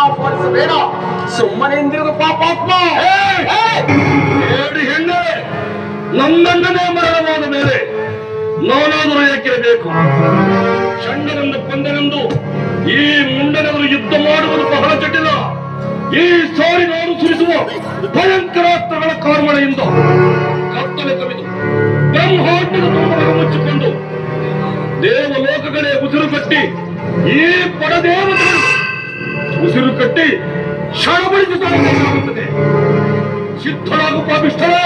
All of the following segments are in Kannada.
ಆಹ್ವಾನಿಸಬೇಡ. ಸುಮ್ಮನೆ ಹಿಂದಿರುಗು ಪಾಪಾತ್ಮ. ಹೇಳಿ ಹೆಣ್ಣೆ, ನನ್ನಣ್ಣನೇ ಮರಣವಾದ ಮೇಲೆ ನಾನಾದರೂ ಯಾಕಿರಬೇಕು? ಚಂಡನನ್ನು ಕೊಂದನೆಂದು ಈ ಮುಂಡನವರು ಯುದ್ಧ ಮಾಡುವುದು ಬಹಳ ಜಟಿಲ. ಈ ಸಾರಿ ನಾನು ಸುರಿಸುವ ಭಯಂಕರಾಸ್ತ್ರಗಳ ಕಾರ್ಮಳೆಯಿಂದ ಕತ್ತಲೆ ಕವಿದು ಬ್ರಹ್ಮಾಂಡದ ತೋಟವನ್ನು ಮುಚ್ಚಿಕೊಂಡು ದೇವಲೋಕಗಳೇ ಉಸಿರು ಕಟ್ಟಿ ಈ ಪಡದೇವತೆಗಳು ಉಸಿರು ಕಟ್ಟಿ ಕ್ಷಣಬಡಿಸುತ್ತದೆ. ಸಿದ್ಧರಾಗು ಪಾಪಿಷ್ಠರೇ.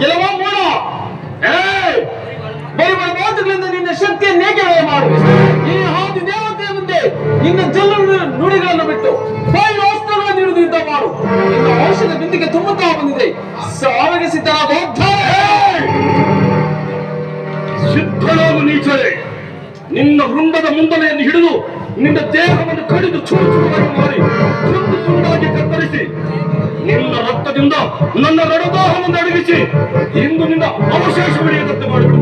ಎಲ್ಲವ ಮೂಡ, ಬರಿ ಬರಿ ಮಾತುಗಳಿಂದ ನಿನ್ನ ಶಕ್ತಿಯನ್ನೇಕೆ ವ್ಯಯ ಮಾಡುವೆ? ಈ ಹಾದಿ ದೇವತೆಯ ಮುಂದೆ ನಿನ್ನ ಜಲ್ಲ ನುಡಿಗಳನ್ನು ಬಿಟ್ಟು ಬಾಯಿ ಅಸ್ತ್ರಗಳನ್ನು ಹಿಡಿದು ಯುದ್ಧ ಮಾಡು. ನಿನ್ನ ಔಷಧ ಬಿಂದಿಗೆ ತುಂಬುತ್ತಾ ಬಂದಿದೆ. ಸಾವಿಗೆ ಸಿದ್ಧರಾದ ಸಿದ್ಧರಾಗು ನೀಚರೇ. ನಿನ್ನ ವೃಂದದ ಮುಂದಲೆಯನ್ನು ಹಿಡಿದು ನಿನ್ನ ದೇಹವನ್ನು ಕಡಿದು ಚೂರು ಚೂರಾಗಿ ಮಾಡಿ ತುಂಡು ತುಂಡಾಗಿ ಕತ್ತರಿಸಿ ನಿನ್ನ ರಕ್ತದಿಂದ ನನ್ನ ರಣದಾಹವನ್ನು ಅಡಗಿಸಿ ಇಂದು ನಿನ್ನ ಅವಶೇಷ ಬೆಳೆಯುವಂತೆ ಮಾಡಿಬಿಡು.